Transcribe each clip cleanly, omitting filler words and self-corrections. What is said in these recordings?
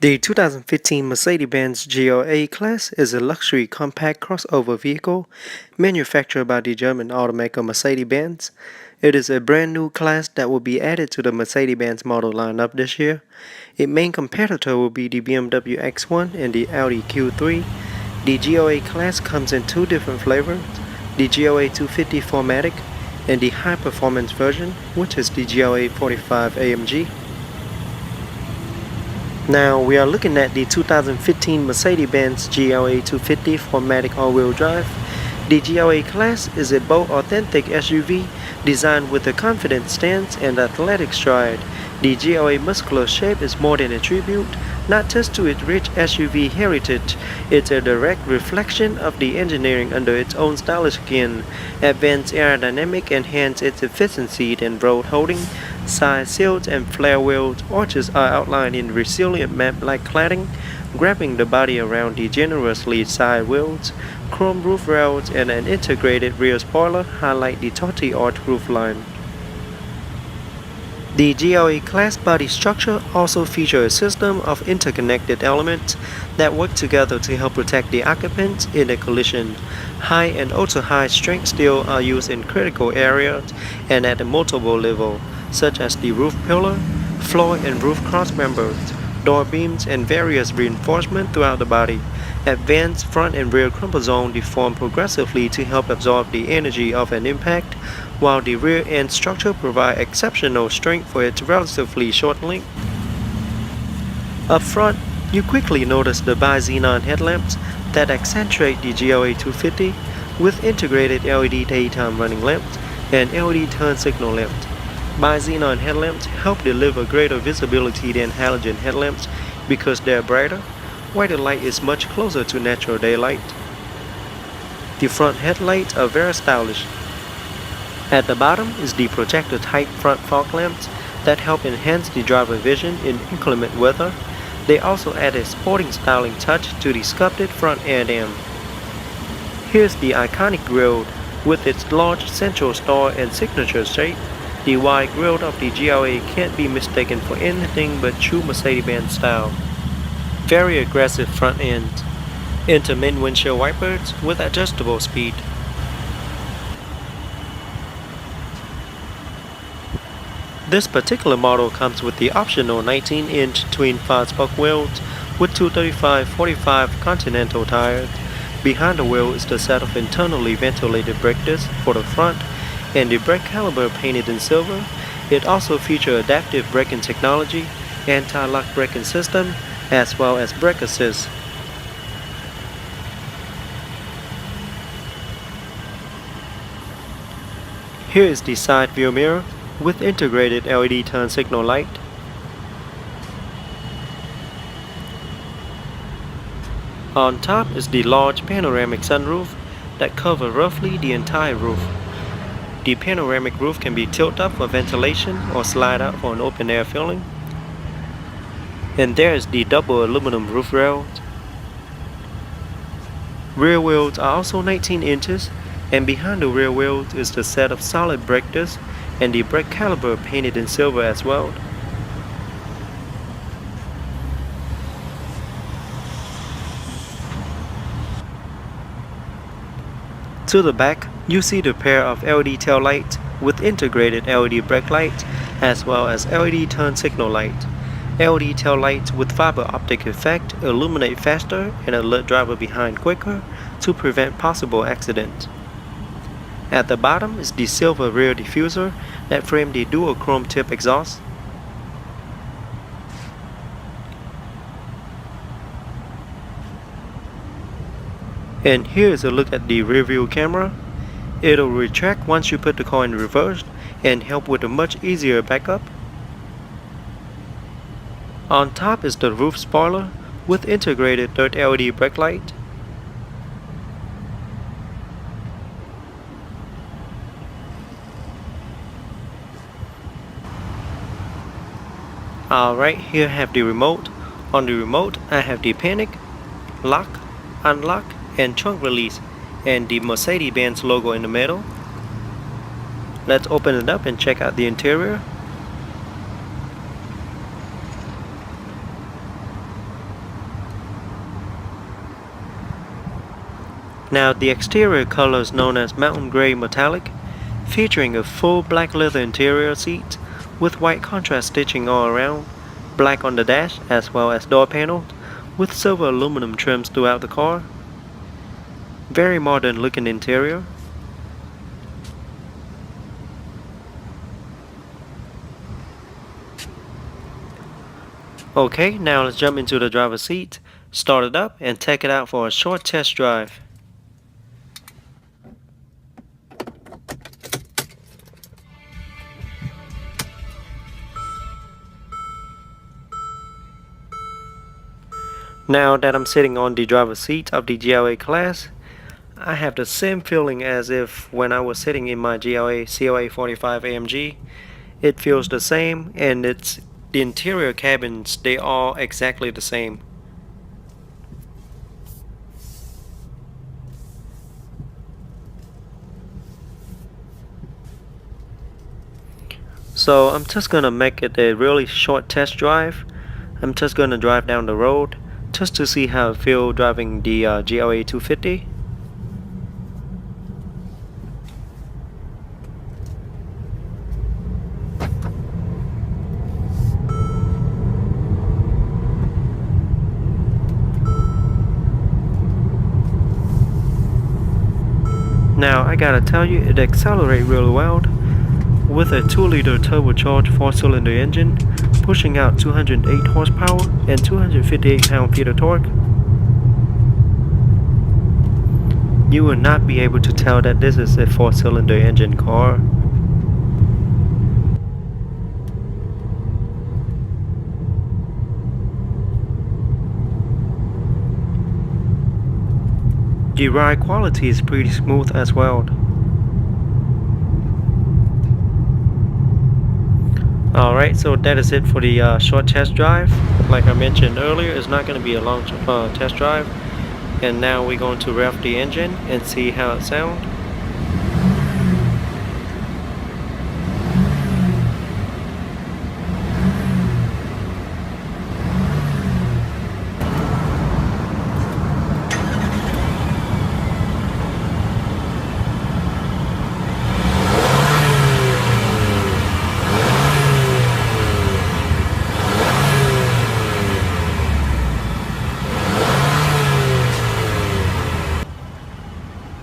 The 2015 Mercedes-Benz GLA class is a luxury compact crossover vehicle manufactured by the German automaker Mercedes-Benz. It is a brand new class that will be added to the Mercedes-Benz model lineup this year. Its main competitor will be the BMW X1 and the Audi Q3. The GLA class comes in two different flavors, the GLA 250 4Matic and the high-performance version, which is the GLA 45 AMG. Now we are looking at the 2015 Mercedes-Benz GLA 250 4Matic all-wheel drive. The GLA class is a bold, authentic SUV designed with a confident stance and athletic stride. The GLA muscular shape is more than a tribute, not just to its rich SUV heritage, it's a direct reflection of the engineering under its own stylish skin. Advanced aerodynamic enhance its efficiency and road holding. Side sills and flare wheel arches are outlined in resilient map-like cladding, wrapping the body around the generously side wheels. Chrome roof rails and an integrated rear spoiler highlight the torty arch roofline. The GLA class body structure also features a system of interconnected elements that work together to help protect the occupants in a collision. High and ultra-high strength steel are used in critical areas and at a multiple level, such as the roof pillar, floor and roof cross members, door beams, and various reinforcements throughout the body. Advanced front and rear crumple zone deform progressively to help absorb the energy of an impact, while the rear end structure provides exceptional strength for its relatively short length. Up front, you quickly notice the bi-xenon headlamps that accentuate the GLA 250 with integrated LED daytime running lamps and LED turn signal lamps. Bi-xenon headlamps help deliver greater visibility than halogen headlamps because they're brighter, while the light is much closer to natural daylight. The front headlights are very stylish. At the bottom is the projector-type front fog lamps that help enhance the driver vision in inclement weather. They also add a sporting styling touch to the sculpted front air dam. Here's the iconic grille with its large central star and signature shape. The wide grille of the GLA can't be mistaken for anything but true Mercedes-Benz style. Very aggressive front end. Intermittent windshield wipers with adjustable speed. This particular model comes with the optional 19-inch twin 5-spoke wheels with 235/45 Continental tires. Behind the wheel is the set of internally ventilated brake discs for the front and the brake caliper painted in silver. It also features adaptive braking technology, anti-lock braking system, as well as brake assist. Here is the side view mirror with integrated LED turn signal light. On top is the large panoramic sunroof that covers roughly the entire roof. The panoramic roof can be tilted up for ventilation or slide out for an open air filling. And there is the double aluminum roof rails. Rear wheels are also 19 inches, and behind the rear wheels is the set of solid brake discs and the brake caliper painted in silver as well. To the back, you see the pair of LED tail lights with integrated LED brake light as well as LED turn signal light. LED tail lights with fiber optic effect illuminate faster and alert driver behind quicker to prevent possible accidents. At the bottom is the silver rear diffuser that framed the dual chrome tip exhaust. And here is a look at the rear view camera. It'll retract once you put the car in reverse and help with a much easier backup. On top is the roof spoiler with integrated third LED brake light. Alright, here I have the remote. On the remote I have the panic, lock, unlock, and trunk release, and the Mercedes-Benz logo in the middle. Let's open it up and check out the interior. Now the exterior color is known as Mountain Gray Metallic, featuring a full black leather interior seat with white contrast stitching all around, black on the dash as well as door panels, with silver aluminum trims throughout the car. Very modern looking interior. Okay, now let's jump into the driver's seat, start it up, and take it out for a short test drive. Now that I'm sitting on the driver's seat of the GLA class, I have the same feeling as if when I was sitting in my GLA-Cla 45 AMG. It feels the same, and the interior cabins, they are exactly the same. So I'm just gonna make it a really short test drive. I'm just gonna drive down the road just to see how I feel driving the GLA 250. Now I gotta tell you, it accelerates really well with a 2-liter turbocharged 4-cylinder engine pushing out 208 horsepower and 258 pound-feet of torque. You will not be able to tell that this is a 4-cylinder engine car. The ride quality is pretty smooth as well. Alright, so that is it for the short test drive. Like I mentioned earlier, it's not going to be a long test drive. And now we're going to rev the engine and see how it sounds.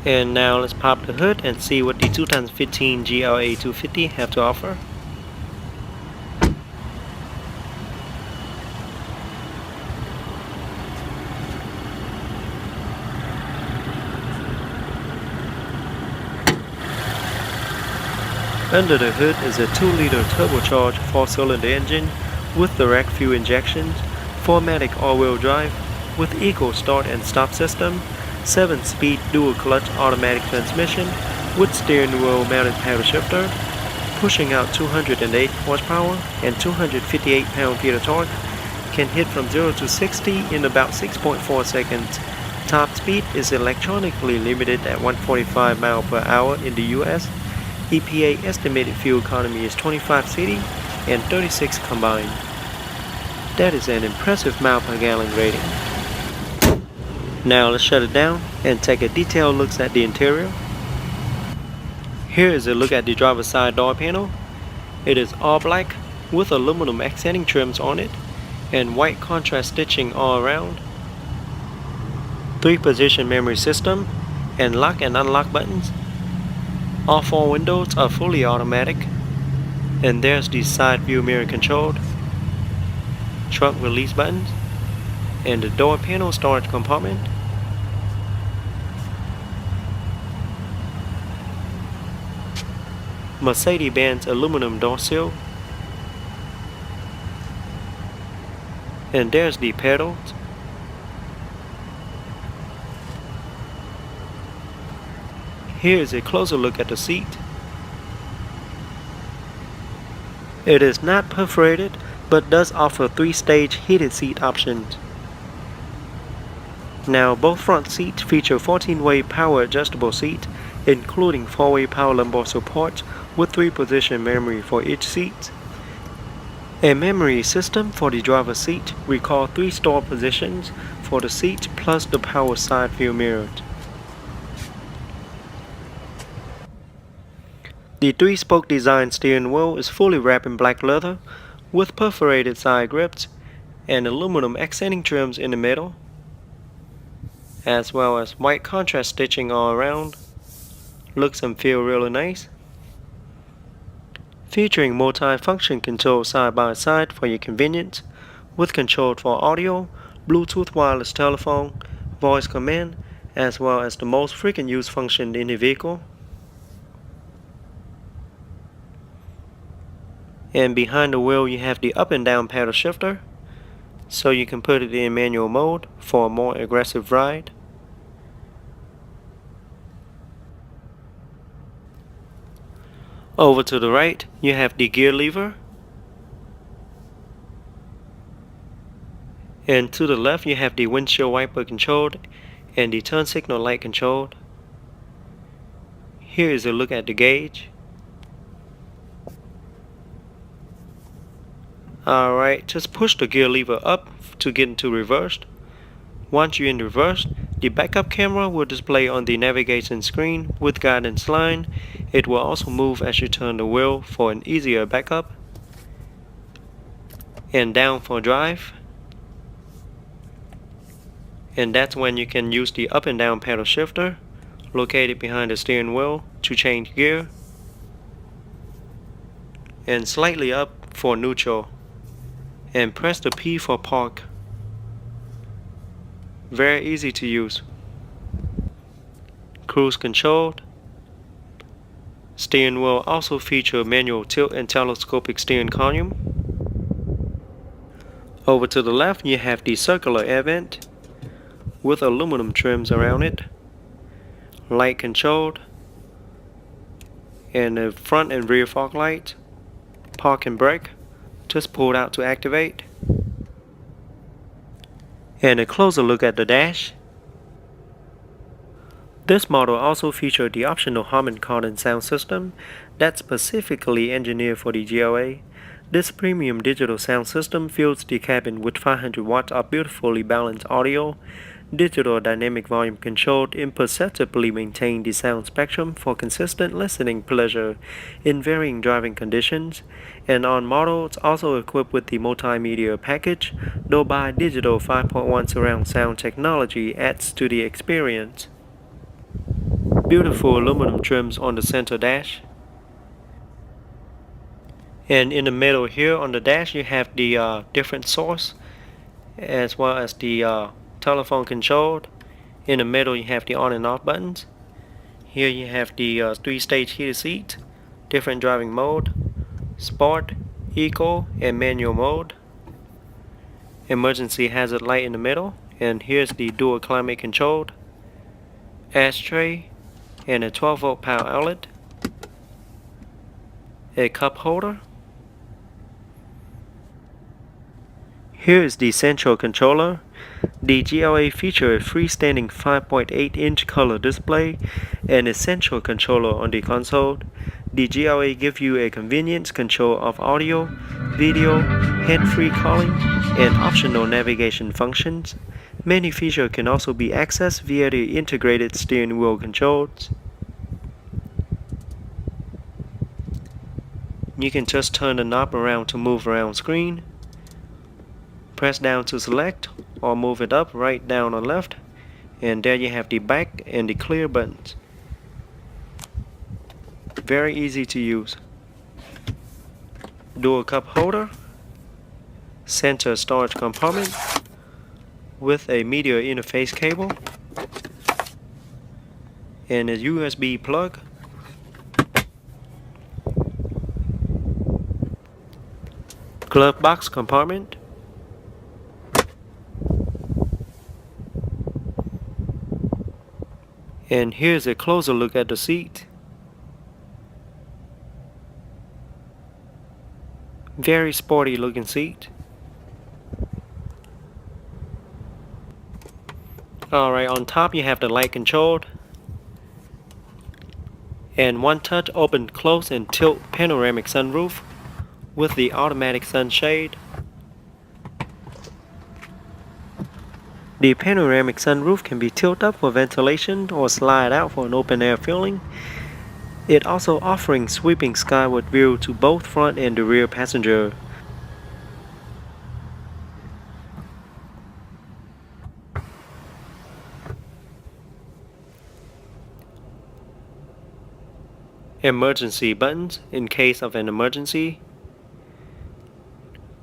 And now let's pop the hood and see what the 2015 GLA 250 have to offer. Under the hood is a 2-liter turbocharged 4-cylinder engine with direct fuel injections, 4Matic all-wheel drive with eco start and stop system, 7-speed dual clutch automatic transmission with steering wheel mounted paddle shifter, pushing out 208 horsepower and 258 pound-feet of torque, can hit from 0 to 60 in about 6.4 seconds. Top speed is electronically limited at 145 miles per hour in the US. EPA estimated fuel economy is 25 city and 36 combined. That is an impressive mile per gallon rating. Now let's shut it down and take a detailed look at the interior. Here is a look at the driver's side door panel. It is all black with aluminum accenting trims on it and white contrast stitching all around. 3-position memory system and lock and unlock buttons. All 4 windows are fully automatic. And there's the side view mirror controlled, trunk release buttons, and the door panel storage compartment. Mercedes-Benz aluminum door sill. And there's the pedals. Here is a closer look at the seat. It is not perforated, but does offer 3-stage heated seat options. Now both front seats feature 14-way power adjustable seat, including 4-way power lumbar support with 3-position memory for each seat. A memory system for the driver's seat recall 3 store positions for the seat plus the power side view mirrors. The 3-spoke design steering wheel is fully wrapped in black leather with perforated side grips and aluminum accenting trims in the middle, as well as white contrast stitching all around. Looks and feel really nice. Featuring multi-function control side by side for your convenience, with control for audio, Bluetooth wireless telephone, voice command, as well as the most frequent use function in the vehicle. And behind the wheel you have the up and down paddle shifter, so you can put it in manual mode for a more aggressive ride. Over to the right you have the gear lever, and to the left you have the windshield wiper controlled and the turn signal light controlled. Here is a look at the gauge. Alright, just push the gear lever up to get into reverse. Once you're in reverse, the backup camera will display on the navigation screen with guidance line. It will also move as you turn the wheel for an easier backup. And down for drive. And that's when you can use the up and down paddle shifter located behind the steering wheel to change gear. And slightly up for neutral. And press the P for park. Very easy to use. Cruise controlled. Steering wheel also feature manual tilt and telescopic steering column. Over to the left you have the circular air vent with aluminum trims around it. Light controlled. And the front and rear fog light. Park and brake. Just pulled out to activate. And a closer look at the dash. This model also featured the optional Harman Kardon sound system that's specifically engineered for the GLA. This premium digital sound system fills the cabin with 500 watts of beautifully balanced audio. Digital dynamic volume controlled imperceptibly maintain the sound spectrum for consistent listening pleasure in varying driving conditions, and on models also equipped with the multimedia package, Dolby Digital 5.1 surround sound technology adds to the experience. Beautiful aluminum trims on the center dash. And in the middle here on the dash you have the different source as well as the telephone controlled. In the middle you have the on and off buttons. Here you have the 3-stage heated seat, different driving mode, sport, eco, and manual mode. Emergency hazard light in the middle, and here's the dual climate controlled, ashtray, and a 12-volt power outlet, a cup holder. Here is the central controller. The GLA features a freestanding 5.8-inch color display and a central controller on the console. The GLA gives you a convenience control of audio, video, hands-free calling, and optional navigation functions. Many features can also be accessed via the integrated steering wheel controls. You can just turn the knob around to move around screen. Press down to select or move it up, right, down, or left. And there you have the back and the clear buttons. Very easy to use. Dual cup holder, center storage compartment with a media interface cable and a USB plug. Glove box compartment. And here's a closer look at the seat. Very sporty looking seat. Alright, on top you have the light control. And one touch open, close, and tilt panoramic sunroof with the automatic sunshade. The panoramic sunroof can be tilted up for ventilation or slide out for an open air feeling. It also offering sweeping skyward view to both front and the rear passenger. Emergency buttons in case of an emergency.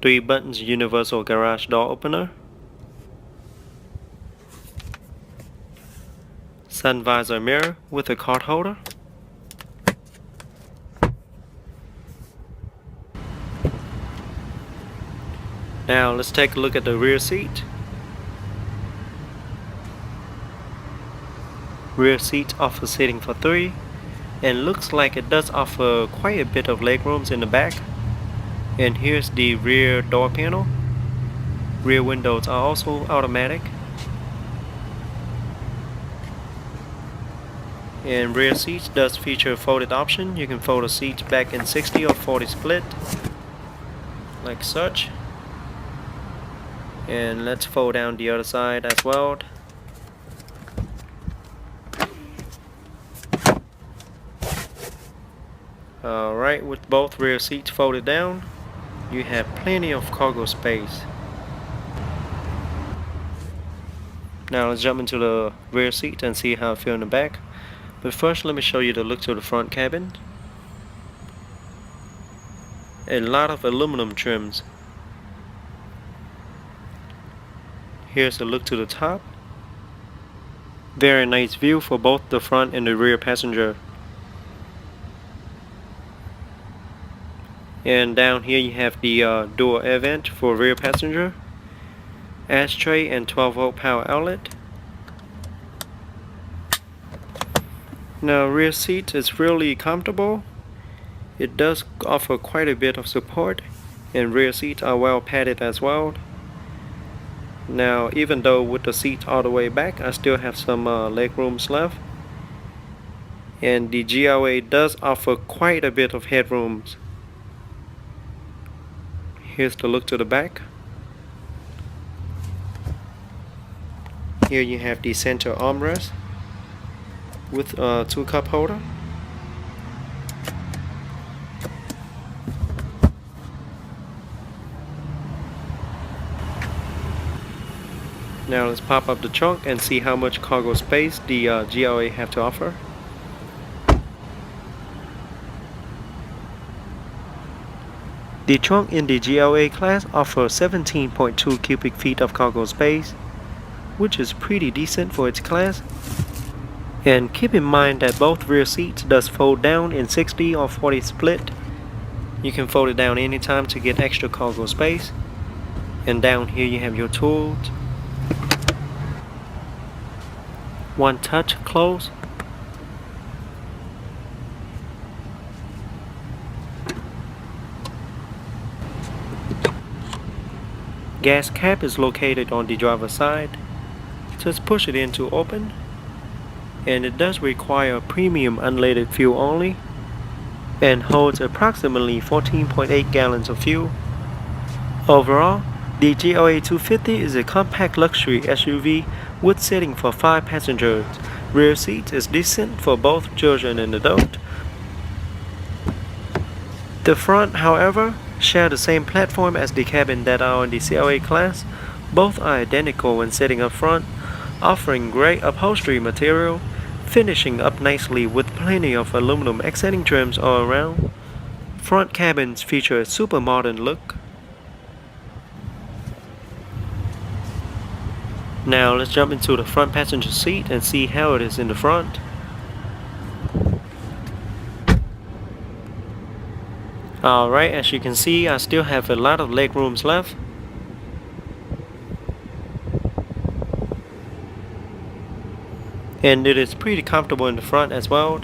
3 buttons universal garage door opener. Sun visor mirror with a card holder. Now let's take a look at the rear seat. Rear seat offers seating for 3 and looks like it does offer quite a bit of legrooms in the back. And here's the rear door panel. Rear windows are also automatic. And rear seats does feature folded option. You can fold the seats back in 60 or 40 split, like such. And let's fold down the other side as well. Alright, with both rear seats folded down, you have plenty of cargo space. Now let's jump into the rear seat and see how it feels in the back. But first let me show you the look to the front cabin. A lot of aluminum trims. Here's a look to the top. Very nice view for both the front and the rear passenger. And down here you have the dual air vent for rear passenger, ashtray, and 12-volt power outlet. Now rear seat is really comfortable. It does offer quite a bit of support, and rear seats are well padded as well. Now even though with the seat all the way back, I still have some leg rooms left. And the GLA does offer quite a bit of headrooms. Here's the look to the back. Here you have the center armrest with a 2 cup holder. Now let's pop up the trunk and see how much cargo space the GLA have to offer. The trunk in the GLA class offers 17.2 cubic feet of cargo space, which is pretty decent for its class. And keep in mind that both rear seats does fold down in 60 or 40 split. You can fold it down anytime to get extra cargo space. And down here you have your tools. One touch close. Gas cap is located on the driver's side. Just push it in to open. And it does require premium unleaded fuel only and holds approximately 14.8 gallons of fuel. Overall, the GLA 250 is a compact luxury SUV with seating for 5 passengers. Rear seat is decent for both children and adult. The front, however, share the same platform as the cabin that are on the GLA class. Both are identical when sitting up front, offering great upholstery material, finishing up nicely with plenty of aluminum accenting trims all around. Front cabins feature a super modern look. Now let's jump into the front passenger seat and see how it is in the front. Alright, as you can see, I still have a lot of leg rooms left. And it is pretty comfortable in the front as well.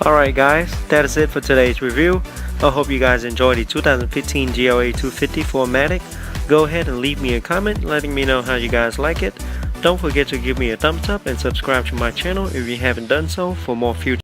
Alright guys, that is it for today's review. I hope you guys enjoyed the 2015 GLA 250 4Matic. Go ahead and leave me a comment letting me know how you guys like it. Don't forget to give me a thumbs up and subscribe to my channel if you haven't done so for more future